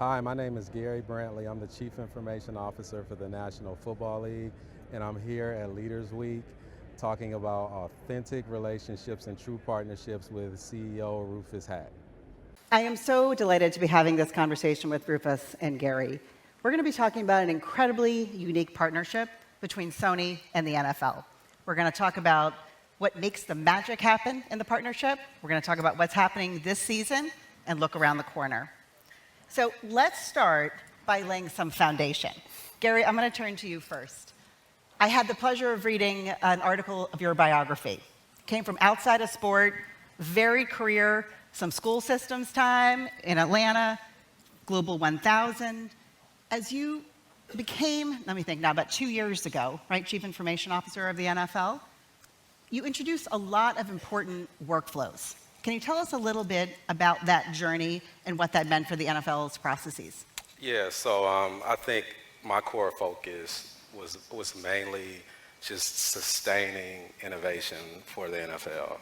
Hi, my name is Gary Brantley. I'm the Chief Information Officer for the National Football League, and I'm here at Leaders Week talking about authentic relationships and true partnerships with CEO Rufus Hack. I am so delighted to be having this conversation with Rufus and Gary. We're going to be talking about an incredibly unique partnership between Sony and the NFL. We're going to talk about what makes the magic happen in the partnership. We're going to talk about what's happening this season and look around the corner. So let's start by laying some foundation. Gary, I'm going to turn to you first. I had the pleasure of reading an article of your biography. Came from outside of sport, varied career, some school systems time in Atlanta, Global 1000. As you became, let me think now, about 2 years ago, right, Chief Information Officer of the NFL, you introduced a lot of important workflows. Can you tell us a little bit about that journey and what that meant for the NFL's processes? Yeah, so I think my core focus was mainly just sustaining innovation for the NFL.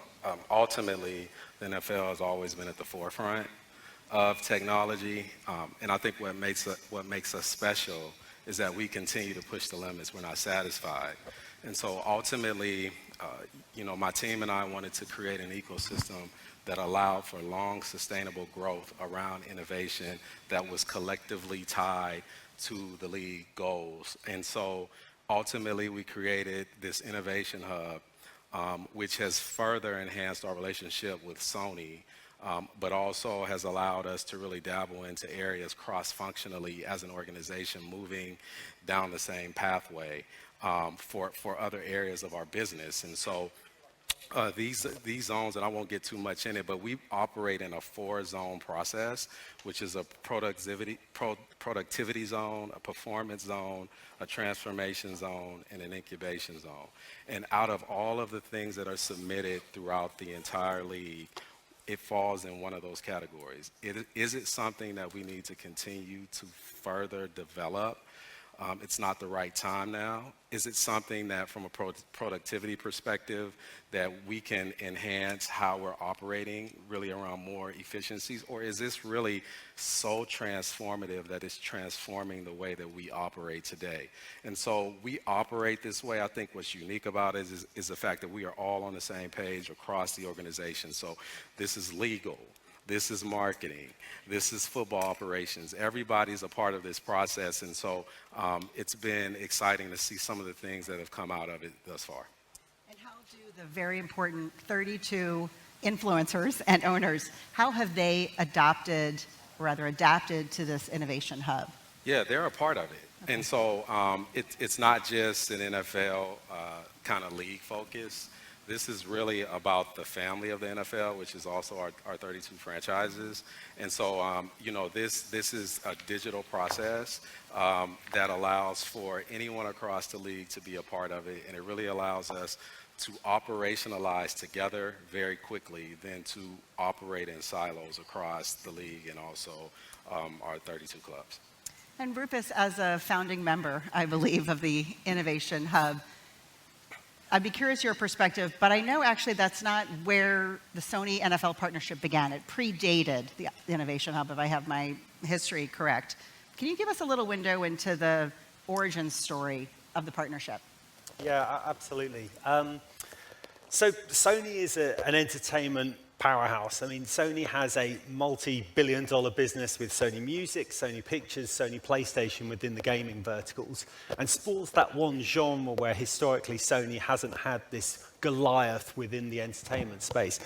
Ultimately, the NFL has always been at the forefront of technology, and I think what makes us special is that we continue to push the limits. We're not satisfied, and so ultimately, my team and I wanted to create an ecosystem that allowed for long, sustainable growth around innovation that was collectively tied to the league goals. And so ultimately, we created this innovation hub, which has further enhanced our relationship with Sony, but also has allowed us to really dabble into areas cross-functionally as an organization, moving down the same pathway for other areas of our business. And so these zones, and I won't get too much in it, but we operate in a 4-zone process, which is a productivity zone, a performance zone, a transformation zone, and an incubation zone. And out of all of the things that are submitted throughout the entire league, it falls in one of those categories. Is it something that we need to continue to further develop? It's not the right time now. Is it something that from a productivity perspective that we can enhance how we're operating really around more efficiencies? Or is this really so transformative that it's transforming the way that we operate today? And so we operate this way. I think what's unique about it is the fact that we are all on the same page across the organization. So this is legal. This is marketing. This is football operations. Everybody's a part of this process, and so it's been exciting to see some of the things that have come out of it thus far. And how do the very important 32 influencers and owners, how have they adapted to this innovation hub? Yeah, they're a part of it. Okay. And so it's not just an NFL kind of league focus. This is really about the family of the NFL, which is also our 32 franchises. And so, this is a digital process that allows for anyone across the league to be a part of it. And it really allows us to operationalize together very quickly than to operate in silos across the league and also our 32 clubs. And Rufus, as a founding member, I believe, of the Innovation Hub, I'd be curious your perspective, but I know actually that's not where the Sony NFL partnership began. It predated the Innovation Hub, if I have my history correct. Can you give us a little window into the origin story of the partnership? Yeah, absolutely. So Sony is an entertainment powerhouse. I mean, Sony has a multi-billion-dollar business with Sony Music, Sony Pictures, Sony PlayStation within the gaming verticals. And sports, that one genre where historically Sony hasn't had this Goliath within the entertainment space.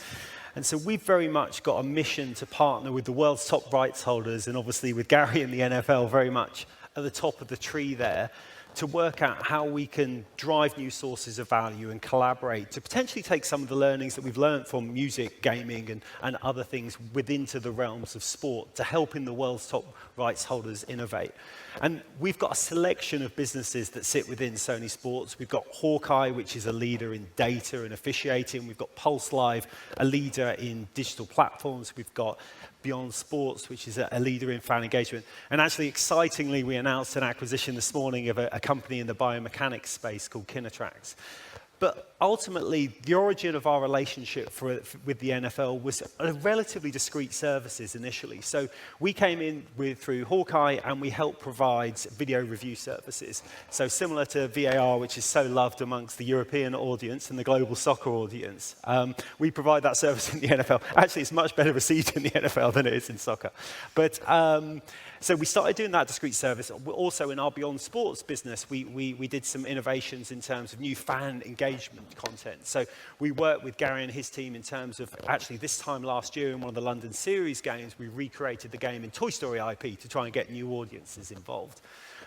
And so we've very much got a mission to partner with the world's top rights holders, and obviously with Gary and the NFL very much at the top of the tree there, to work out how we can drive new sources of value and collaborate to potentially take some of the learnings that we've learned from music, gaming, and other things into the realms of sport to help in the world's top rights holders innovate. And we've got a selection of businesses that sit within Sony Sports. We've got Hawkeye, which is a leader in data and officiating. We've got Pulse Live, a leader in digital platforms. We've got Beyond Sports, which is a leader in fan engagement. And actually, excitingly, we announced an acquisition this morning of a company in the biomechanics space called Kinetrax. But ultimately, the origin of our relationship with the NFL was a relatively discrete services initially. So we came in through Hawkeye, and we helped provide video review services. So similar to VAR, which is so loved amongst the European audience and the global soccer audience, we provide that service in the NFL. Actually, it's much better received in the NFL than it is in soccer. But so we started doing that discrete service. Also, in our Beyond Sports business, we did some innovations in terms of new fan engagement content. So we worked with Gary and his team in terms of, actually this time last year in one of the London series games, we recreated the game in Toy Story IP to try and get new audiences involved.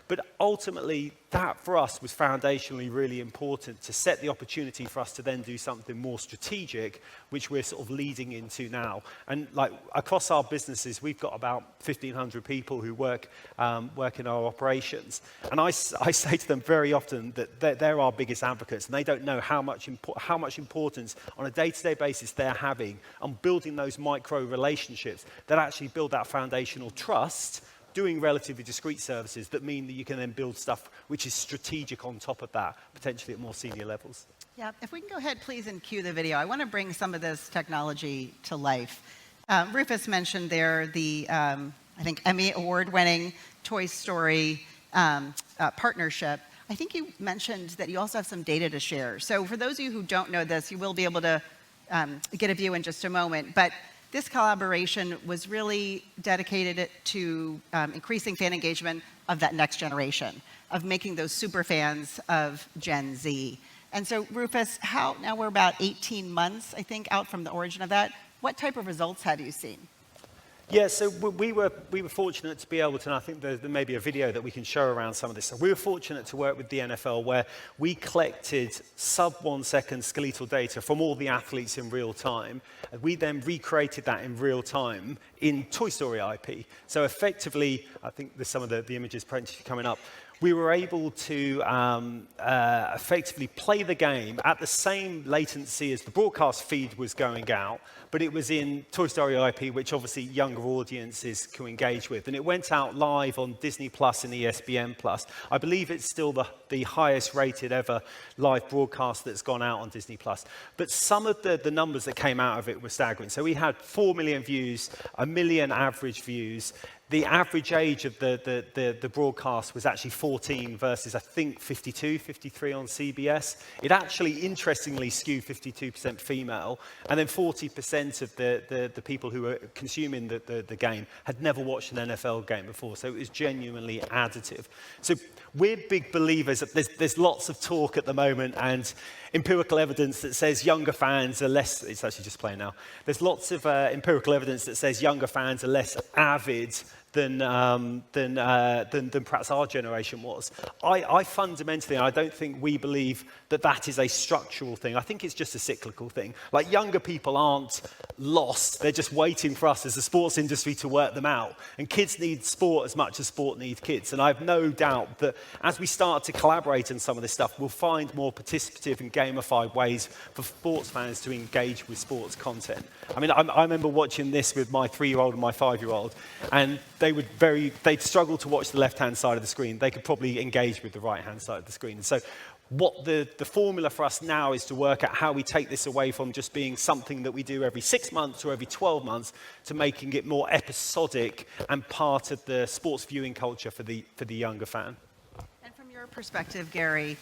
But ultimately, that for us was foundationally really important to set the opportunity for us to then do something more strategic, which we're sort of leading into now. And like across our businesses, we've got about 1,500 people who work in our operations. And I say to them very often that they're our biggest advocates, and they don't know how much importance on a day-to-day basis they're having on building those micro relationships that actually build that foundational trust, doing relatively discrete services that mean that you can then build stuff which is strategic on top of that, potentially at more senior levels. Yeah, if we can go ahead, please, and cue the video. I want to bring some of this technology to life. Rufus mentioned there the, I think, Emmy Award-winning Toy Story partnership. I think you mentioned that you also have some data to share. So for those of you who don't know this, you will be able to get a view in just a moment. But this collaboration was really dedicated to increasing fan engagement of that next generation, of making those super fans of Gen Z. And so, Rufus, now we're about 18 months, I think, out from the origin of that. What type of results have you seen? Yeah, so we were fortunate to be able to, and I think there may be a video that we can show around some of this. So we were fortunate to work with the NFL where we collected sub-1 second skeletal data from all the athletes in real time. And we then recreated that in real time in Toy Story IP. So effectively, I think there's some of the images coming up. We were able to effectively play the game at the same latency as the broadcast feed was going out, but it was in Toy Story IP, which obviously younger audiences can engage with. And it went out live on Disney Plus and ESPN Plus. I believe it's still the highest rated ever live broadcast that's gone out on Disney Plus. But some of the numbers that came out of it were staggering. So we had 4 million views, 1 million average views. The average age of the broadcast was actually 14 versus, I think, 52, 53 on CBS. It actually, interestingly, skewed 52% female, and then 40% of the people who were consuming the game had never watched an NFL game before, so it was genuinely additive. So we're big believers that there's lots of talk at the moment and empirical evidence that says younger fans are less, it's actually just playing now, there's lots of empirical evidence that says younger fans are less avid than perhaps our generation was. I fundamentally, and I don't think we believe that is a structural thing. I think it's just a cyclical thing. Like, younger people aren't lost. They're just waiting for us as a sports industry to work them out. And kids need sport as much as sport needs kids. And I have no doubt that as we start to collaborate on some of this stuff, we'll find more participative and gamified ways for sports fans to engage with sports content. I mean, I remember watching this with my 3-year-old and my 5-year-old, and they'd struggle to watch the left-hand side of the screen. They could probably engage with the right-hand side of the screen. And so what the formula for us now is to work out how we take this away from just being something that we do every 6 months or every 12 months to making it more episodic and part of the sports viewing culture for the younger fan. And from your perspective, Gary,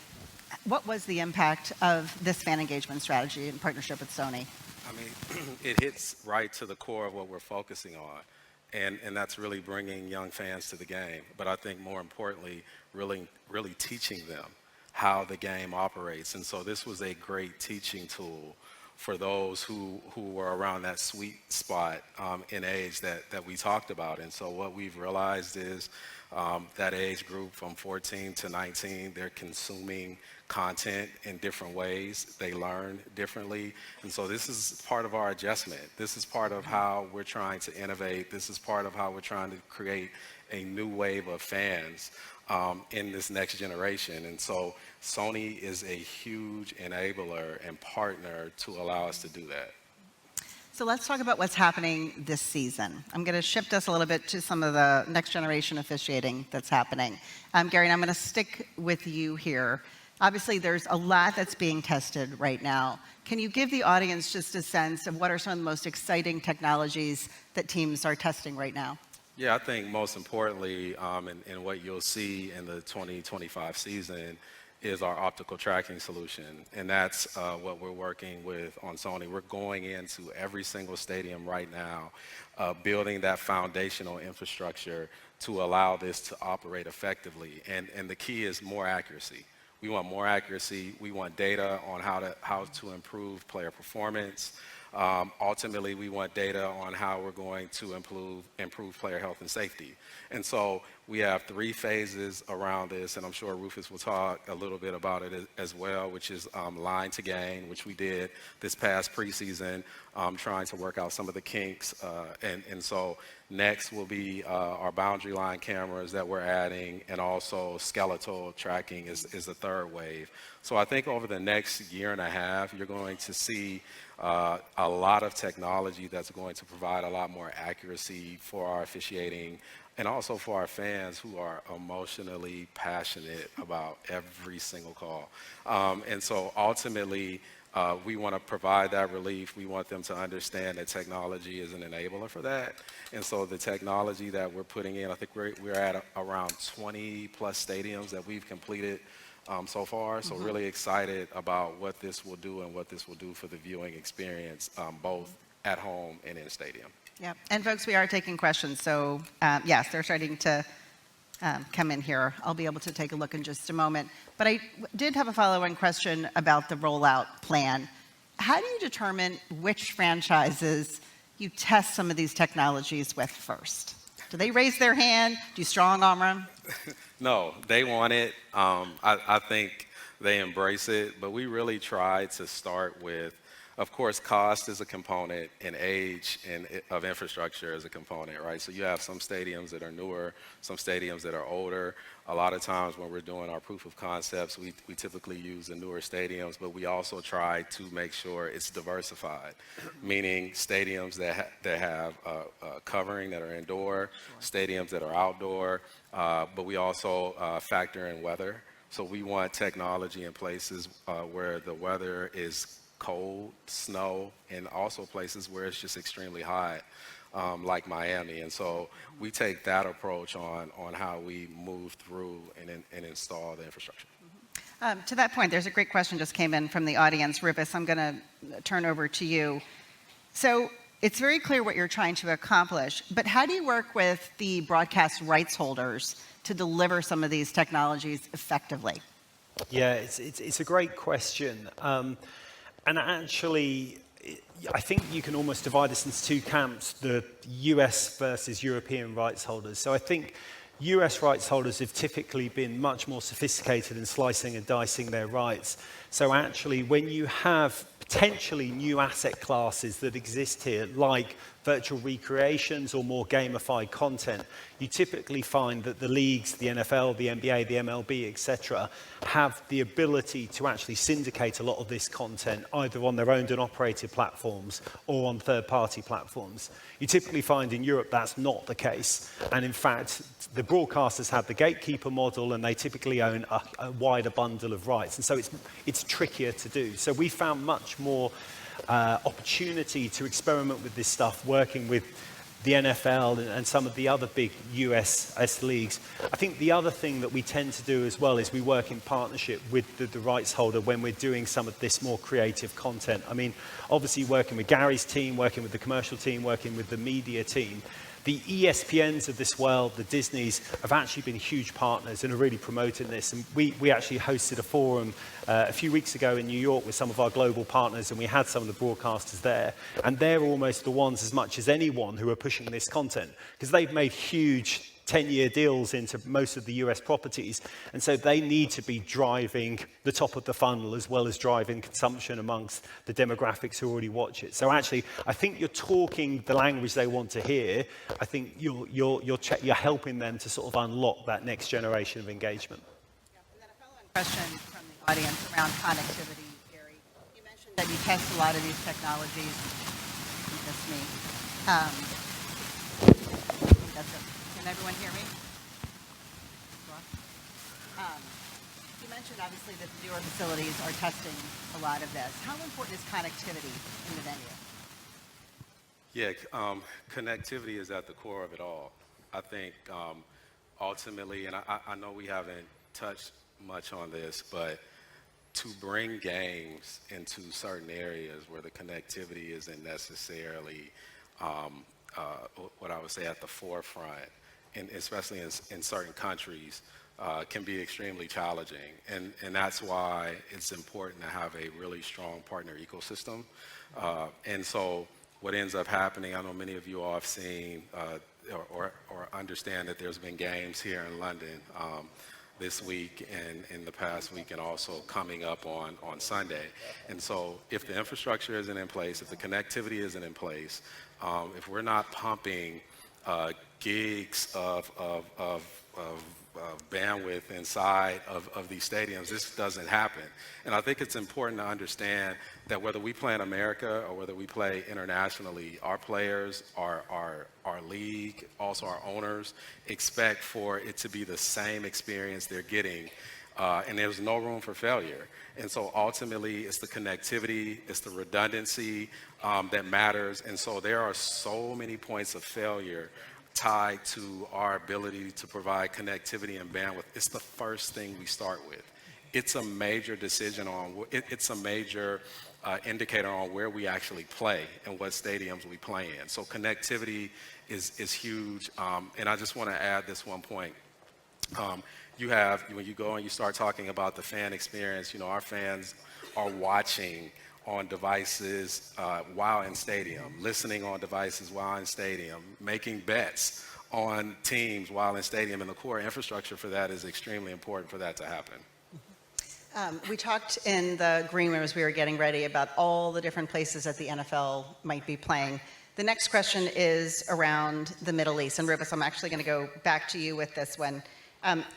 what was the impact of this fan engagement strategy in partnership with Sony? I mean, it hits right to the core of what we're focusing on. And that's really bringing young fans to the game. But I think more importantly, really teaching them how the game operates. And so this was a great teaching tool for those who were around that sweet spot in age that we talked about. And so what we've realized is that age group from 14 to 19, they're consuming content in different ways. They learn differently. And so this is part of our adjustment. This is part of how we're trying to innovate. This is part of how we're trying to create a new wave of fans in this next generation. And so Sony is a huge enabler and partner to allow us to do that. So let's talk about what's happening this season. I'm going to shift us a little bit to some of the next generation officiating that's happening. Gary, and I'm going to stick with you here. Obviously, there's a lot that's being tested right now. Can you give the audience just a sense of what are some of the most exciting technologies that teams are testing right now? Yeah, I think most importantly, and what you'll see in the 2025 season is our optical tracking solution. And that's what we're working with on Sony. We're going into every single stadium right now, building that foundational infrastructure to allow this to operate effectively. And the key is more accuracy. We want more accuracy. We want data on how to improve player performance. Ultimately, we want data on how we're going to improve player health and safety. And so we have 3 phases around this, and I'm sure Rufus will talk a little bit about it as well, which is line to gain, which we did this past preseason, trying to work out some of the kinks. And so next will be our boundary line cameras that we're adding, and also skeletal tracking is the third wave. So I think over the next year and a half, you're going to see a lot of technology that's going to provide a lot more accuracy for our officiating, and also for our fans who are emotionally passionate about every single call. And so ultimately, we want to provide that relief. We want them to understand that technology is an enabler for that. And so the technology that we're putting in, I think we're at around 20 plus stadiums that we've completed so far. So really excited about what this will do and what this will do for the viewing experience, both at home and in stadium. Yeah, and folks, we are taking questions. So yes, they're starting to come in here. I'll be able to take a look in just a moment. But I did have a follow-on question about the rollout plan. How do you determine which franchises you test some of these technologies with first? Do they raise their hand? Do you strong arm them? No, they want it. I think they embrace it, but we really try to start with, of course, cost is a component, and age of infrastructure is a component, right? So you have some stadiums that are newer, some stadiums that are older. A lot of times when we're doing our proof of concepts, we typically use the newer stadiums, but we also try to make sure it's diversified, meaning stadiums that have covering that are indoor, stadiums that are outdoor, but we also factor in weather. So we want technology in places where the weather is cold, snow, and also places where it's just extremely hot, like Miami. And so we take that approach on how we move through and install the infrastructure. To that point, there's a great question just came in from the audience. Rufus, I'm going to turn over to you. So it's very clear what you're trying to accomplish, but how do you work with the broadcast rights holders to deliver some of these technologies effectively? Yeah, it's a great question. And actually, I think you can almost divide this into 2 camps, the US versus European rights holders. So I think US rights holders have typically been much more sophisticated in slicing and dicing their rights. So actually, when you have potentially new asset classes that exist here, like virtual recreations or more gamified content, you typically find that the leagues, the NFL, the NBA, the MLB, etc., have the ability to actually syndicate a lot of this content either on their owned and operated platforms or on third-party platforms. You typically find in Europe that's not the case. And in fact, the broadcasters have the gatekeeper model, and they typically own a wider bundle of rights. And so it's trickier to do. So we found much more opportunity to experiment with this stuff, working with the NFL and some of the other big US leagues. I think the other thing that we tend to do as well is we work in partnership with the rights holder when we're doing some of this more creative content. I mean, obviously working with Gary's team, working with the commercial team, working with the media team. The ESPNs of this world, the Disneys, have actually been huge partners and are really promoting this. And we actually hosted a forum a few weeks ago in New York with some of our global partners, and we had some of the broadcasters there. And they're almost the ones, as much as anyone, who are pushing this content, because they've made huge 10-year deals into most of the US properties. And so they need to be driving the top of the funnel as well as driving consumption amongst the demographics who already watch it. So actually, I think you're talking the language they want to hear. I think you're helping them to sort of unlock that next generation of engagement. Yeah, and then a follow-on question from the audience around connectivity, Gary. You mentioned that you test a lot of these technologies. That's me. That's it. Can everyone hear me? You mentioned obviously that the newer facilities are testing a lot of this. How important is connectivity in the venue? Yeah, connectivity is at the core of it all. I think ultimately, and I know we haven't touched much on this, but to bring games into certain areas where the connectivity isn't necessarily what I would say at the forefront, and especially in certain countries, can be extremely challenging. And that's why it's important to have a really strong partner ecosystem. And so what ends up happening, I know many of you all have seen or understand that there's been games here in London this week and in the past week, and also coming up on Sunday. And so if the infrastructure isn't in place, if the connectivity isn't in place, if we're not pumping gigs of bandwidth inside of these stadiums, this doesn't happen. And I think it's important to understand that whether we play in America or whether we play internationally, our players, our league, also our owners, expect for it to be the same experience they're getting, and there's no room for failure. And so ultimately, it's the connectivity, it's the redundancy that matters. And so there are so many points of failure tied to our ability to provide connectivity and bandwidth. It's the first thing we start with. It's a major decision it's a major indicator on where we actually play and what stadiums we play in. So connectivity is huge. And I just want to add this one point. You have, when you go and you start talking about the fan experience, our fans are watching on devices while in stadium, listening on devices while in stadium, making bets on teams while in stadium, and the core infrastructure for that is extremely important for that to happen. We talked in the green room as we were getting ready about all the different places that the NFL might be playing. The next question is around the Middle East. And Rufus, I'm actually going to go back to you with this one.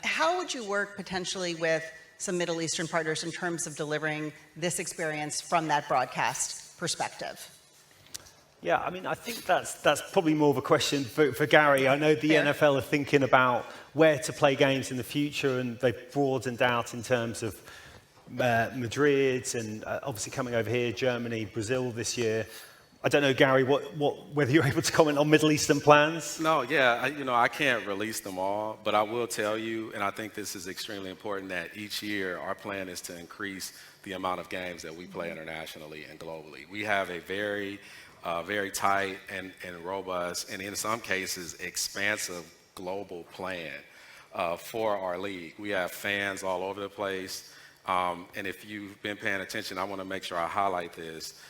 How would you work potentially with some Middle Eastern partners in terms of delivering this experience from that broadcast perspective? Yeah, I mean, I think that's probably more of a question for Gary. I know the NFL are thinking about where to play games in the future, and they've broadened out in terms of Madrid and obviously coming over here, Germany, Brazil this year. I don't know, Gary, whether you're able to comment on Middle Eastern plans? No, yeah, I can't release them all, but I will tell you, and I think this is extremely important, that each year our plan is to increase the amount of games that we play internationally and globally. We have a very tight and robust, and in some cases, expansive global plan for our league. We have fans all over the place, and if you've been paying attention, I want to make sure I highlight this.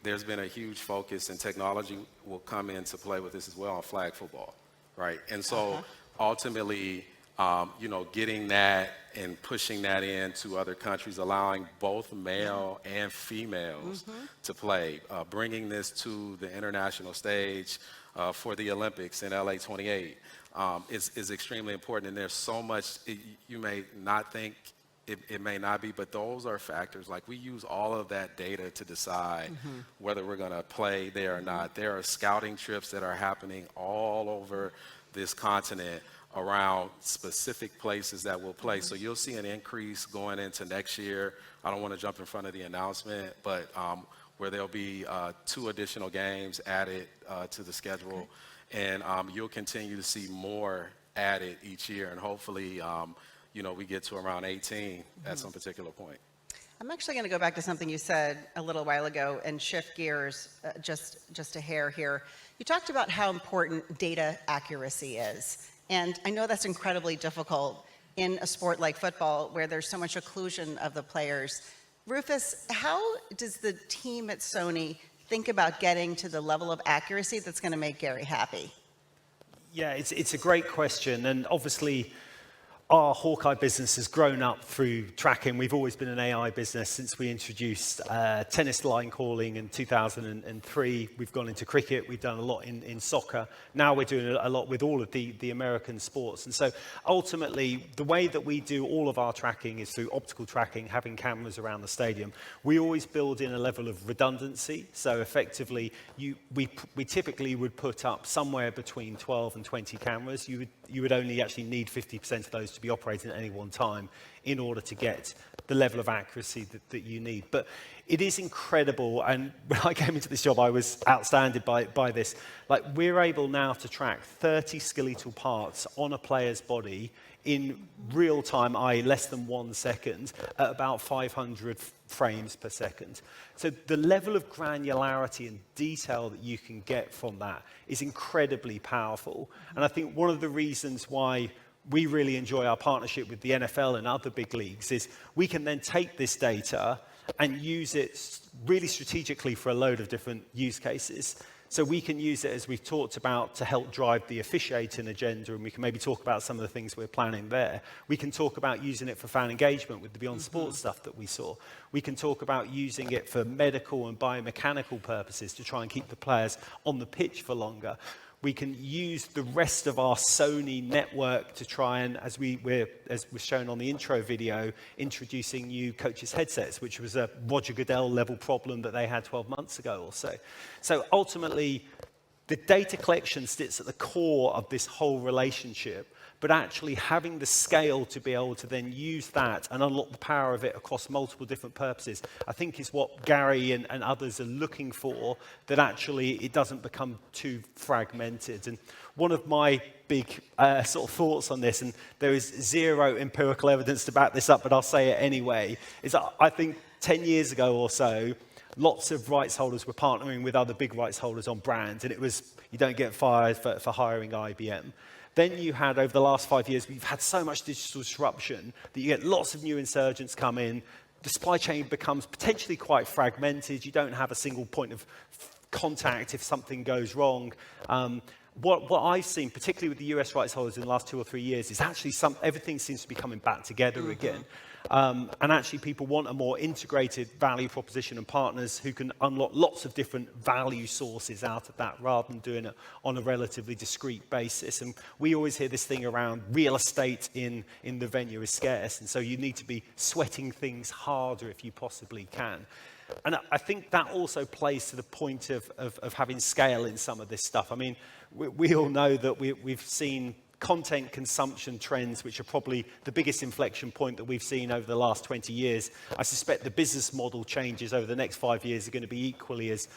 There's been a huge focus, and technology will come into play with this as well, on flag football, right? And so ultimately, getting that and pushing that into other countries, allowing both male and females to play, bringing this to the international stage for the Olympics in LA 28 is extremely important. And there's so much, you may not think it may not be, but those are factors. Like, we use all of that data to decide whether we're going to play there or not. There are scouting trips that are happening all over this continent around specific places that will play. So you'll see an increase going into next year. I don't want to jump in front of the announcement, but where there'll be 2 additional games added to the schedule. And you'll continue to see more added each year, and hopefully we get to around 18 at some particular point. I'm actually going to go back to something you said a little while ago and shift gears just a hair here. You talked about how important data accuracy is. And I know that's incredibly difficult in a sport like football, where there's so much occlusion of the players. Rufus, how does the team at Sony think about getting to the level of accuracy that's going to make Gary happy? Yeah, it's a great question. And obviously, our Hawkeye business has grown up through tracking. We've always been an AI business since we introduced tennis line calling in 2003. We've gone into cricket. We've done a lot in soccer. Now we're doing a lot with all of the American sports. And so ultimately, the way that we do all of our tracking is through optical tracking, having cameras around the stadium. We always build in a level of redundancy. So effectively, we typically would put up somewhere between 12 and 20 cameras. You would only actually need 50% of those to be operating at any one time in order to get the level of accuracy that you need. But it is incredible, and when I came into this job, I was outstanded by this. Like, we're able now to track 30 skeletal parts on a player's body in real time, i.e. less than 1 second, at about 500 frames per second. So the level of granularity and detail that you can get from that is incredibly powerful. And I think one of the reasons why we really enjoy our partnership with the NFL and other big leagues is we can then take this data and use it really strategically for a load of different use cases. So we can use it, as we've talked about, to help drive the officiating agenda, and we can maybe talk about some of the things we're planning there. We can talk about using it for fan engagement with the Beyond Sports stuff that we saw. We can talk about using it for medical and biomechanical purposes to try and keep the players on the pitch for longer. We can use the rest of our Sony network to try and, as was shown on the intro video, introducing new coaches' headsets, which was a Roger Goodell level problem that they had 12 months ago or so. So ultimately, the data collection sits at the core of this whole relationship, but actually having the scale to be able to then use that and unlock the power of it across multiple different purposes, I think is what Gary and others are looking for, that actually it doesn't become too fragmented. And one of my big sort of thoughts on this, and there is zero empirical evidence to back this up, but I'll say it anyway, is that I think 10 years ago or so, lots of rights holders were partnering with other big rights holders on brands, and it was, you don't get fired for hiring IBM. Then you had, over the last 5 years, we've had so much digital disruption that you get lots of new insurgents come in. The supply chain becomes potentially quite fragmented. You don't have a single point of contact if something goes wrong. What I've seen, particularly with the US rights holders in the last 2 or 3 years, is actually everything seems to be coming back together again. And actually people want a more integrated value proposition and partners who can unlock lots of different value sources out of that rather than doing it on a relatively discrete basis. And we always hear this thing around real estate in the venue is scarce, and so you need to be sweating things harder if you possibly can. And I think that also plays to the point of having scale in some of this stuff. I mean, we all know that we've seen content consumption trends, which are probably the biggest inflection point that we've seen over the last 20 years. I suspect the business model changes over the next 5 years are going to be equally as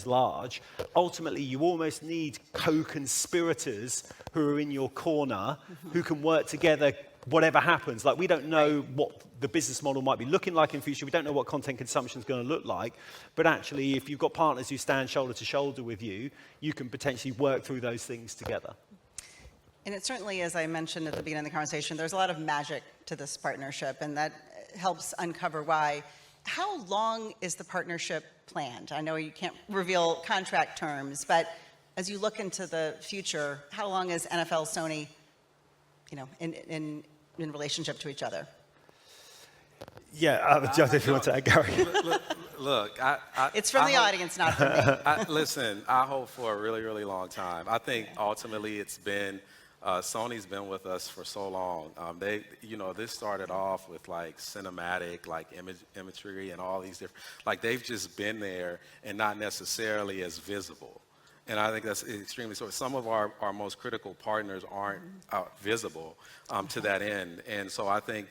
large. Ultimately, you almost need co-conspirators who are in your corner, who can work together whatever happens. Like, we don't know what the business model might be looking like in the future. We don't know what content consumption is going to look like. But actually, if you've got partners who stand shoulder to shoulder with you, you can potentially work through those things together. And it certainly, as I mentioned at the beginning of the conversation, there's a lot of magic to this partnership, and that helps uncover why. How long is the partnership planned? I know you can't reveal contract terms, but as you look into the future, how long is NFL, Sony, in relationship to each other? Yeah, Joe, if you want to add, Gary. Look, It's from the audience, not from me. Listen, I hope for a really, really long time. I think ultimately it's been, Sony's been with us for so long. This started off with like cinematic, like imagery and all these different, like they've just been there and not necessarily as visible. And I think that's extremely so. Some of our most critical partners aren't visible to that end. And so I think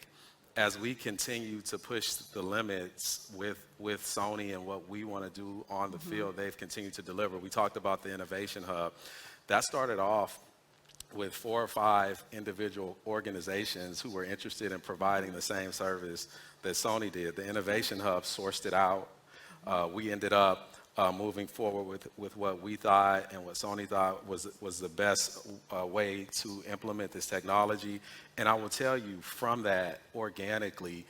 as we continue to push the limits with Sony and what we want to do on the field, they've continued to deliver. We talked about the Innovation Hub. That started off with 4 or 5 individual organizations who were interested in providing the same service that Sony did. The Innovation Hub sourced it out. We ended up moving forward with what we thought and what Sony thought was the best way to implement this technology. And I will tell you, from that, organically,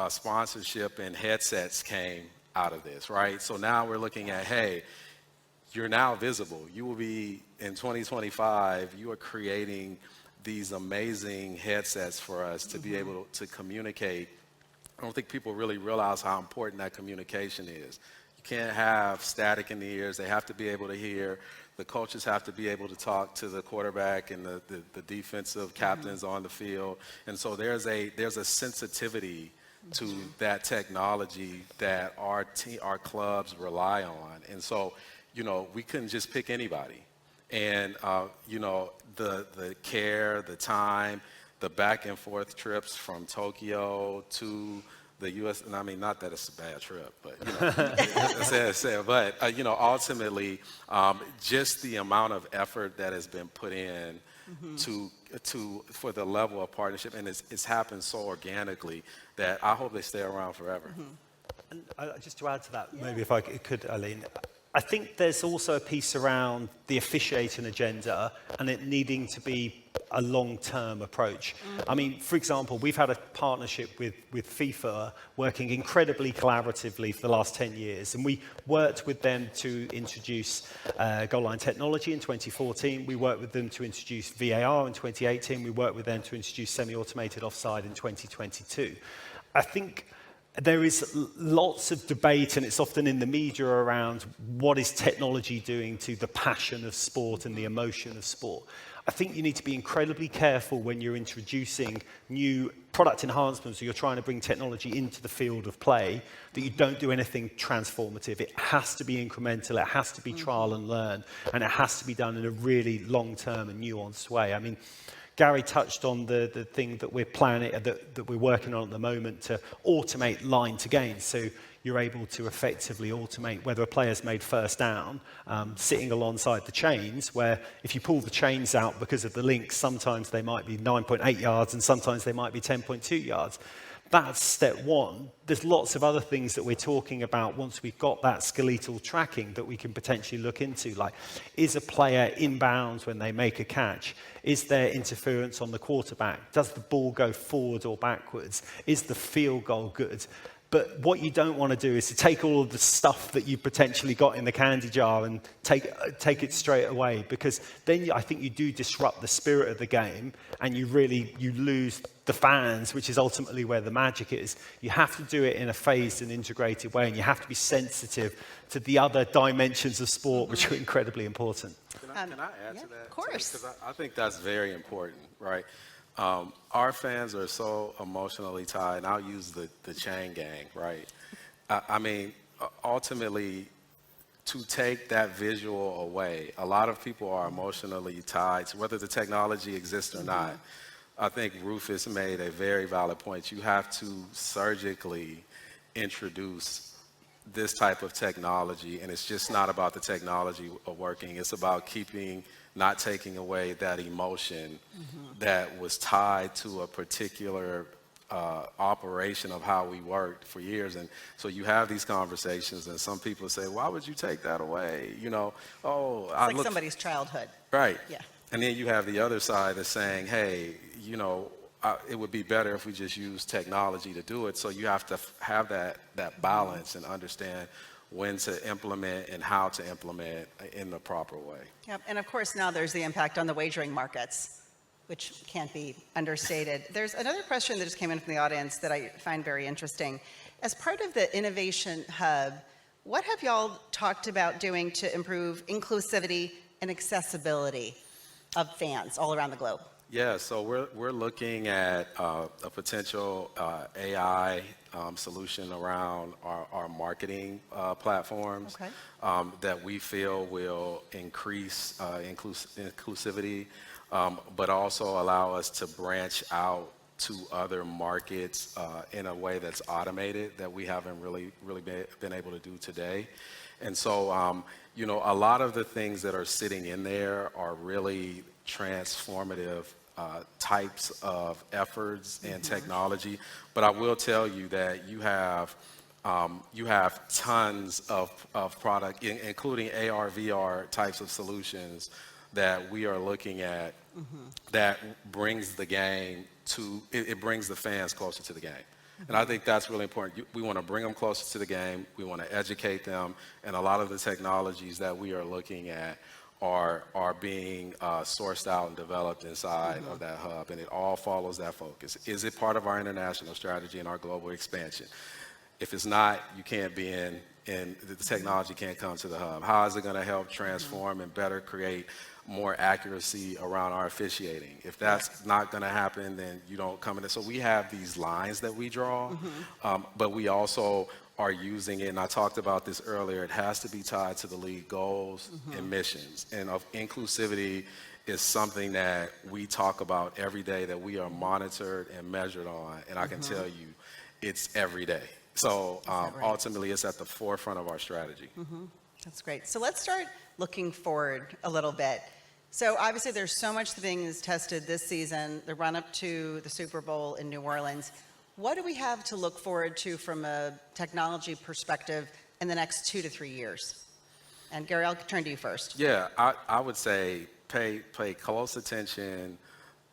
sponsorship and headsets came out of this, right? So now we're looking at, hey, you're now visible. You will be, in 2025, you are creating these amazing headsets for us to be able to communicate. I don't think people really realize how important that communication is. Can't have static in the ears. They have to be able to hear. The coaches have to be able to talk to the quarterback and the defensive captains on the field. And so there's a sensitivity to that technology that our clubs rely on. And so, we couldn't just pick anybody. And, the care, the time, the back and forth trips from Tokyo to the U.S., and I mean, not that it's a bad trip, but, ultimately, just the amount of effort that has been put in for the level of partnership, and it's happened so organically that I hope they stay around forever. And just to add to that, maybe if I could, Eileen, I think there's also a piece around the officiating agenda and it needing to be a long-term approach. I mean, for example, we've had a partnership with FIFA working incredibly collaboratively for the last 10 years, and we worked with them to introduce goal line technology in 2014. We worked with them to introduce VAR in 2018. We worked with them to introduce semi-automated offside in 2022. I think there is lots of debate, and it's often in the media, around what is technology doing to the passion of sport and the emotion of sport. I think you need to be incredibly careful when you're introducing new product enhancements, or you're trying to bring technology into the field of play, that you don't do anything transformative. It has to be incremental, it has to be trial and learn, and it has to be done in a really long-term and nuanced way. I mean, Gary touched on the thing that we're planning, that we're working on at the moment, to automate line to gain. So you're able to effectively automate whether a player's made first down, sitting alongside the chains, where if you pull the chains out because of the links, sometimes they might be 9.8 yards and sometimes they might be 10.2 yards. That's step one. There's lots of other things that we're talking about once we've got that skeletal tracking that we can potentially look into, like, is a player inbounds when they make a catch? Is there interference on the quarterback? Does the ball go forward or backwards? Is the field goal good? But what you don't want to do is to take all of the stuff that you potentially got in the candy jar and take it straight away, because then I think you do disrupt the spirit of the game, and you lose the fans, which is ultimately where the magic is. You have to do it in a phased and integrated way, and you have to be sensitive to the other dimensions of sport, which are incredibly important. Can I add to that? Of course. Because I think that's very important, right? Our fans are so emotionally tied, and I'll use the chain gang, right? I mean, ultimately, to take that visual away, a lot of people are emotionally tied to whether the technology exists or not. I think Rufus made a very valid point. You have to surgically introduce this type of technology, and it's just not about the technology working. It's about not taking away that emotion that was tied to a particular operation of how we worked for years. And so you have these conversations, and some people say, why would you take that away? It's like somebody's childhood. Right. Yeah. And then you have the other side that's saying, hey, it would be better if we just use technology to do it. So you have to have that balance and understand when to implement and how to implement in the proper way. Yep. And of course, now there's the impact on the wagering markets, which can't be understated. There's another question that just came in from the audience that I find very interesting. As part of the Innovation Hub, what have y'all talked about doing to improve inclusivity and accessibility of fans all around the globe? Yeah, so we're looking at a potential AI solution around our marketing platforms that we feel will increase inclusivity, but also allow us to branch out to other markets in a way that's automated that we haven't really been able to do today. And so, a lot of the things that are sitting in there are really transformative types of efforts and technology. But I will tell you that you have tons of product, including AR, VR types of solutions that we are looking at that brings the game it brings the fans closer to the game. And I think that's really important. We want to bring them closer to the game. We want to educate them. And a lot of the technologies that we are looking at are being sourced out and developed inside of that hub. And it all follows that focus. Is it part of our international strategy and our global expansion? If it's not, you can't be in the technology can't come to the hub. How is it going to help transform and better create more accuracy around our officiating? If that's not going to happen, then you don't come in. So we have these lines that we draw, but we also are using it, and I talked about this earlier, it has to be tied to the league goals and missions. And of inclusivity is something that we talk about every day, that we are monitored and measured on, and I can tell you it's every day. So right? ultimately, it's at the forefront of our strategy. That's great. So let's start looking forward a little bit. So obviously there's so much things tested this season, the run up to the Super Bowl in New Orleans. What do we have to look forward to from a technology perspective in the next 2 to 3 years? And Gary, I'll turn to you first. Yeah, I would say pay close attention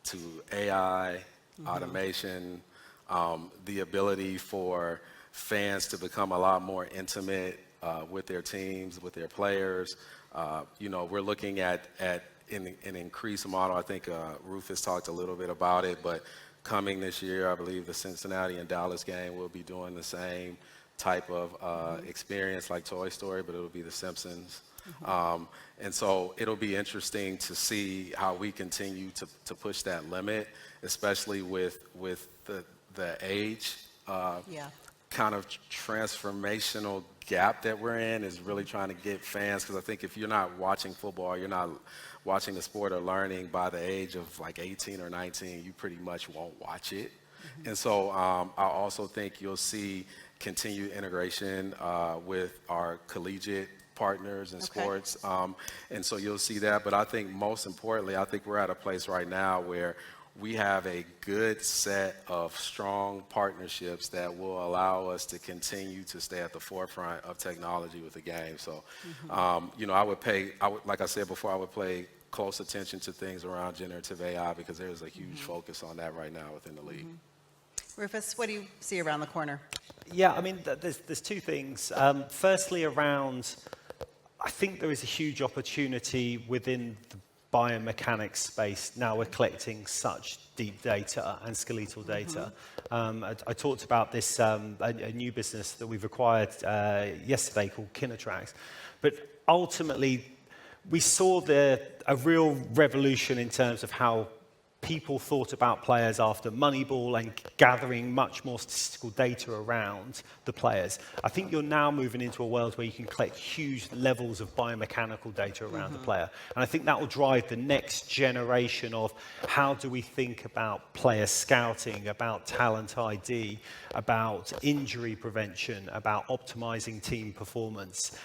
to AI, automation, the ability for fans to become a lot more intimate with their teams, with their players. We're looking at an increased model. I think Rufus talked a little bit about it, but coming this year, I believe the Cincinnati and Dallas game will be doing the same type of experience like Toy Story, but it'll be The Simpsons. And so it'll be interesting to see how we continue to push that limit, especially with the age kind of transformational gap that we're in, is really trying to get fans, because I think if you're not watching football, you're not watching the sport or learning by the age of like 18 or 19, you pretty much won't watch it. And so I also think you'll see continued integration with our collegiate partners in sports. And so you'll see that. But I think most importantly, I think we're at a place right now where we have a good set of strong partnerships that will allow us to continue to stay at the forefront of technology with the game. So, like I said before, I would pay close attention to things around generative AI, because there's a huge focus on that right now within the league. Rufus, what do you see around the corner? Yeah, I mean, there's two things. Firstly, around, I think there is a huge opportunity within the biomechanics space. Now we're collecting such deep data and skeletal data. I talked about this, a new business that we've acquired yesterday called Kinetrax. But ultimately, we saw a real revolution in terms of how people thought about players after Moneyball and gathering much more statistical data around the players. I think you're now moving into a world where you can collect huge levels of biomechanical data around the player. And I think that will drive the next generation of how do we think about player scouting, about talent ID, about injury prevention, about optimizing team performance.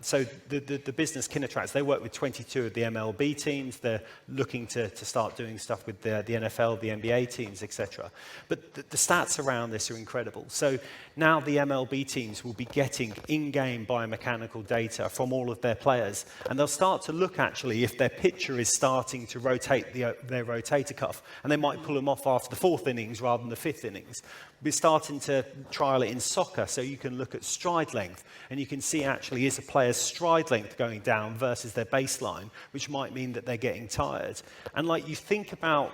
So the business Kinetrax, they work with 22 of the MLB teams. They're looking to start doing stuff with the NFL, the NBA teams, etc. But the stats around this are incredible. So now the MLB teams will be getting in-game biomechanical data from all of their players, and they'll start to look actually if their pitcher is starting to rotate their rotator cuff, and they might pull them off after the 4th innings rather than the 5th innings. We're starting to trial it in soccer, so you can look at stride length, and you can see actually is a player's stride length going down versus their baseline, which might mean that they're getting tired. And like you think about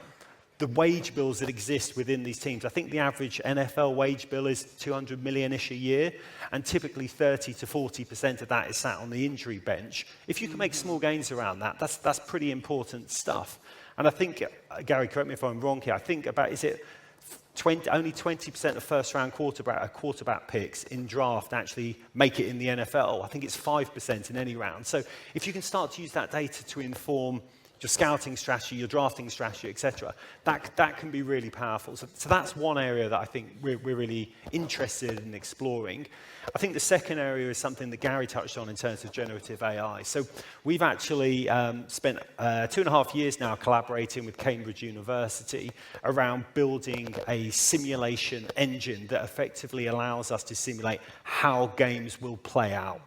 the wage bills that exist within these teams. I think the average NFL wage bill is $200 million-ish a year, and typically 30 to 40% of that is sat on the injury bench. If you can make small gains around that, that's pretty important stuff. And I think, Gary, correct me if I'm wrong here, I think about, is it only 20% of first-round quarterback picks in draft actually make it in the NFL. I think it's 5% in any round. So if you can start to use that data to inform your scouting strategy, your drafting strategy, etc., that can be really powerful. So that's one area that I think we're really interested in exploring. I think the second area is something that Gary touched on in terms of generative AI. So we've actually spent 2.5 years now collaborating with Cambridge University around building a simulation engine that effectively allows us to simulate how games will play out.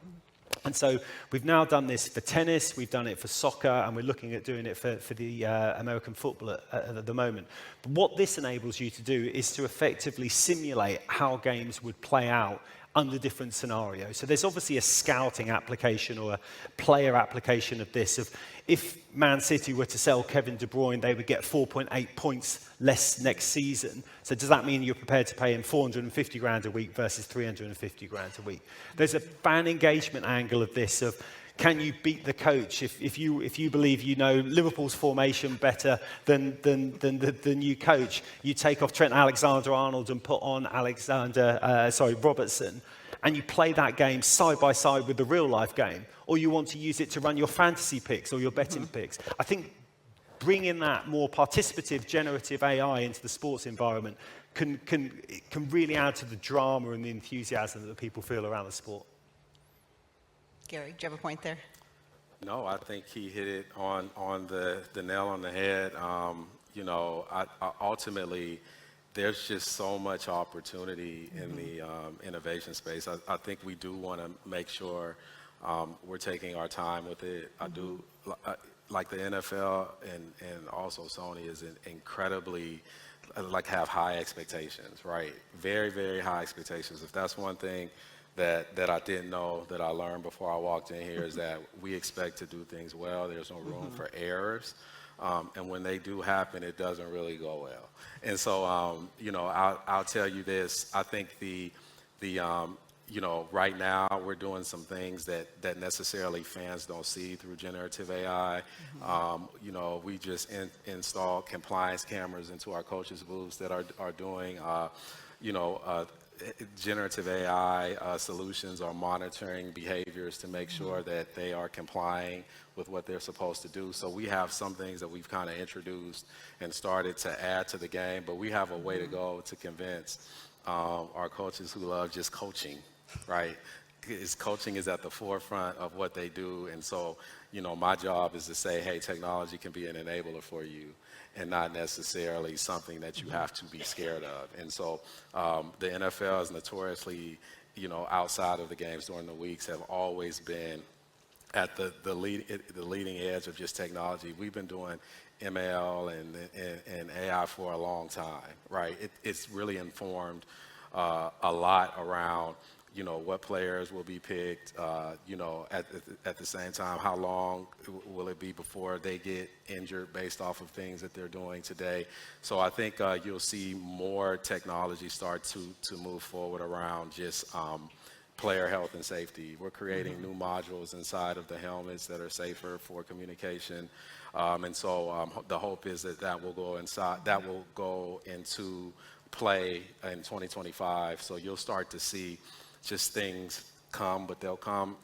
And so we've now done this for tennis, we've done it for soccer, and we're looking at doing it for the American football at the moment. But what this enables you to do is to effectively simulate how games would play out under different scenarios. So there's obviously a scouting application or a player application of this. Of if Man City were to sell Kevin De Bruyne, they would get 4.8 points less next season. So does that mean you're prepared to pay him 450 grand a week versus 350 grand a week? There's a fan engagement angle of this of, can you beat the coach if you believe you know Liverpool's formation better than the new coach? You take off Trent Alexander-Arnold and put on Robertson, and you play that game side by side with the real life game, or you want to use it to run your fantasy picks or your betting picks. I think bringing that more participative, generative AI into the sports environment can really add to the drama and the enthusiasm that people feel around the sport. Gary, do you have a point there? No, I think he hit it on the nail on the head. You know, I ultimately, there's just so much opportunity in the innovation space. I think we do want to make sure we're taking our time with it. I do, like the NFL and also Sony is incredibly, like have high expectations, right? Very, very high expectations. If that's one thing that I didn't know that I learned before I walked in here is that we expect to do things well. There's no room for errors. And when they do happen, it doesn't really go well. And so, you know, I'll tell you this. I think you know, right now we're doing some things that necessarily fans don't see through generative AI. You know, we just installed compliance cameras into our coaches' booths that are doing, you know, generative AI solutions are monitoring behaviors to make sure that they are complying with what they're supposed to do. So we have some things that we've kind of introduced and started to add to the game, but we have a way to go to convince our coaches who love just coaching, right? Coaching is at the forefront of what they do. And so, you know, my job is to say, hey, technology can be an enabler for you and not necessarily something that you have to be scared of. And so the NFL is notoriously, you know, outside of the games during the weeks have always been at the leading edge of just technology. We've been doing ML and AI for a long time, right? It's really informed a lot around, you know, what players will be picked, you know, at the same time, how long will it be before they get injured based off of things that they're doing today. So I think you'll see more technology start to move forward around just player health and safety. We're creating new modules inside of the helmets that are safer for communication. And so the hope is that will go into play in 2025. So you'll start to see just things come, but they'll come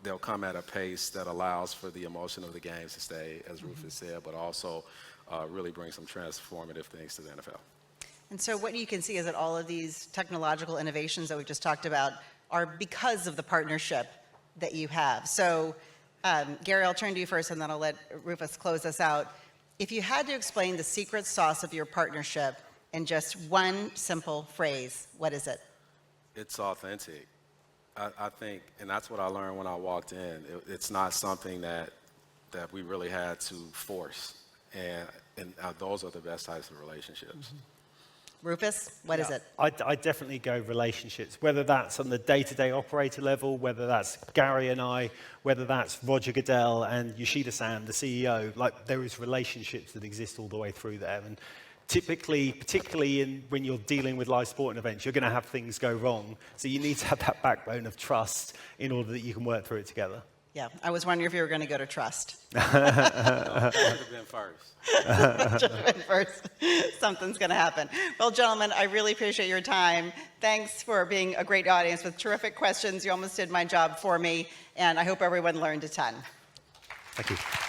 at a pace that allows for the emotion of the games to stay, as Rufus said, but also really bring some transformative things to the NFL. And so what you can see is that all of these technological innovations that we've just talked about are because of the partnership that you have. So Gary, I'll turn to you first, and then I'll let Rufus close us out. If you had to explain the secret sauce of your partnership in just one simple phrase, what is it? It's authentic. I think, and that's what I learned when I walked in. It's not something that we really had to force, and those are the best types of relationships. Rufus, what is it? I definitely go relationships, whether that's on the day-to-day operator level, whether that's Gary and I, whether that's Roger Goodell and Yoshida-san, the CEO. Like, there is relationships that exist all the way through there. And typically, particularly when you're dealing with live sporting events, you're going to have things go wrong. So you need to have that backbone of trust in order that you can work through it together. Yeah, I was wondering if you were going to go to trust. No, should have been first. Should have been first. Something's going to happen. Well, gentlemen, I really appreciate your time. Thanks for being a great audience with terrific questions. You almost did my job for me, and I hope everyone learned a ton. Thank you.